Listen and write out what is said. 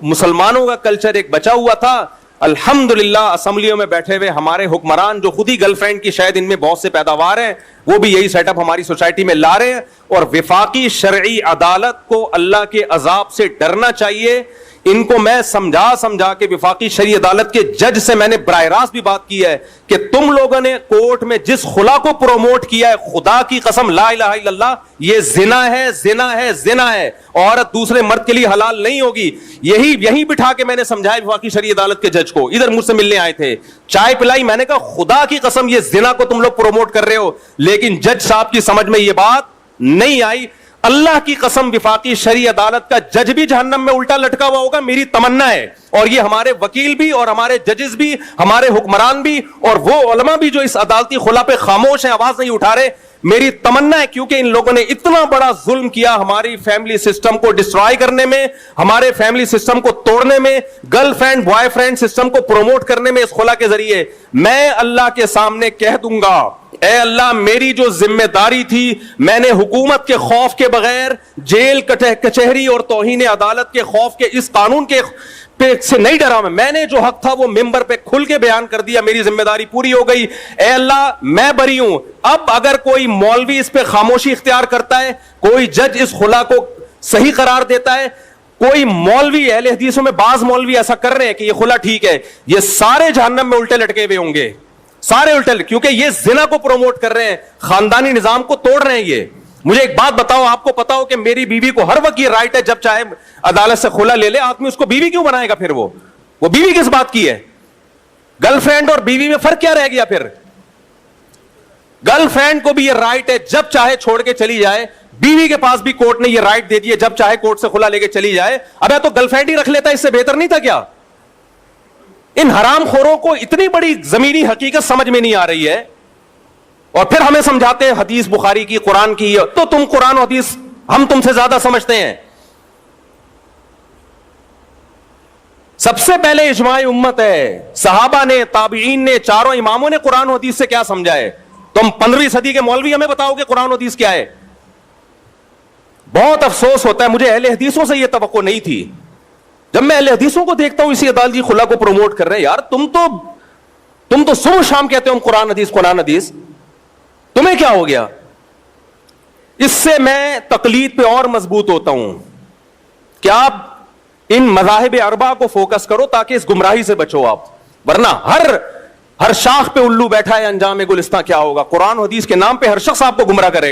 مسلمانوں کا کلچر ایک بچا ہوا تھا. الحمدللہ اسمبلیوں میں بیٹھے ہوئے ہمارے حکمران جو خود ہی گرل فرینڈ کی شاید ان میں بہت سے پیداوار ہیں, وہ بھی یہی سیٹ اپ ہماری سوسائٹی میں لا رہے ہیں. اور وفاقی شرعی عدالت کو اللہ کے عذاب سے ڈرنا چاہیے. ان کو میں سمجھا کے وفاقی شرعی عدالت کے جج سے میں نے براہ راست بھی بات کی ہے کہ تم لوگوں نے کورٹ میں جس خلا کو پروموٹ کیا ہے, خدا کی قسم لا الہ الا اللہ, یہ زنا ہے, زنا ہے, زنا ہے. عورت دوسرے مرد کے لیے حلال نہیں ہوگی. یہی بٹھا کے میں نے سمجھایا وفاقی شرعی عدالت کے جج کو. ادھر مجھ سے ملنے آئے تھے, چائے پلائی, میں نے کہا خدا کی قسم یہ زنا کو تم لوگ پروموٹ کر رہے ہو. لیکن جج صاحب کی سمجھ میں یہ بات نہیں آئی. اللہ کی قسم وفاقی شرعی عدالت کا جج بھی جہنم میں الٹا لٹکا ہوا ہوگا, میری تمنا ہے. اور یہ ہمارے وکیل بھی اور ہمارے ججز بھی, ہمارے حکمران بھی اور وہ علماء بھی جو اس عدالتی خلا پہ خاموش ہیں, آواز نہیں اٹھا رہے, میری تمنا ہے. کیونکہ ان لوگوں نے اتنا بڑا ظلم کیا ہماری فیملی سسٹم کو ڈسٹرائے کرنے میں, ہمارے فیملی سسٹم کو توڑنے میں, girl friend boy friend system کو پروموٹ کرنے میں اس خلا کے ذریعے. میں اللہ کے سامنے کہہ دوں گا, اے اللہ میری جو ذمہ داری تھی, میں نے حکومت کے خوف کے بغیر, جیل کچہری اور توہین عدالت کے خوف کے اس قانون کے سے نہیں ڈرا. میں نے جو حق تھا وہ ممبر پہ کھل کے بیان کر دیا, میری ذمہ داری پوری ہو گئی. اے اللہ میں بری ہوں. اب اگر کوئی مولوی اس پہ خاموشی اختیار کرتا ہے, کوئی جج اس خلا کو صحیح قرار دیتا ہے, کوئی مولوی, اہل حدیثوں میں بعض مولوی ایسا کر رہے ہیں کہ یہ خلا ٹھیک ہے, یہ سارے جہنم میں الٹے لٹکے ہوئے ہوں گے, سارے الٹے, کیونکہ یہ زنا کو پروموٹ کر رہے ہیں, خاندانی نظام کو توڑ رہے ہیں. یہ مجھے ایک بات بتاؤ, آپ کو پتا ہو کہ میری بیوی کو ہر وقت یہ رائٹ ہے جب چاہے عدالت سے خلا لے لے, آدمی اس کو بیوی کیوں بنائے گا پھر؟ وہ بیوی کس بات کی ہے؟ گرل فرینڈ اور بیوی میں فرق کیا رہ گیا پھر؟ گرل فرینڈ کو بھی یہ رائٹ ہے جب چاہے چھوڑ کے چلی جائے, بیوی کے پاس بھی کورٹ نے یہ رائٹ دے دی ہے جب چاہے کورٹ سے خلا لے کے چلی جائے. ابے تو گرل فرینڈ ہی رکھ لیتا, اس سے بہتر نہیں تھا کیا؟ ان حرام خوروں کو اتنی بڑی زمینی حقیقت سمجھ میں نہیں آ رہی ہے, اور پھر ہمیں سمجھاتے ہیں حدیث بخاری کی, قرآن کی. تو تم قرآن و حدیث ہم تم سے زیادہ سمجھتے ہیں. سب سے پہلے اجماع امت ہے, صحابہ نے, تابعین نے, چاروں اماموں نے قرآن و حدیث سے کیا سمجھا ہے. تم 15ویں صدی کے مولوی ہمیں بتاؤ کہ قرآن و حدیث کیا ہے. بہت افسوس ہوتا ہے, مجھے اہل حدیثوں سے یہ توقع نہیں تھی. جب میں اہل حدیثوں کو دیکھتا ہوں اسی عدالتی خلا کو پروموٹ کر رہے ہیں, یار تم تو صبح شام کہتے ہو قرآن حدیث قرآن حدیث, تمہیں کیا ہو گیا؟ اس سے میں تقلید پہ اور مضبوط ہوتا ہوں کہ آپ ان مذاہب اربعہ کو فوکس کرو تاکہ اس گمراہی سے بچو آپ, ورنہ ہر شاخ پہ الو بیٹھا ہے, انجام گلستان کیا ہوگا. قرآن حدیث کے نام پہ ہر شخص آپ کو گمراہ کرے.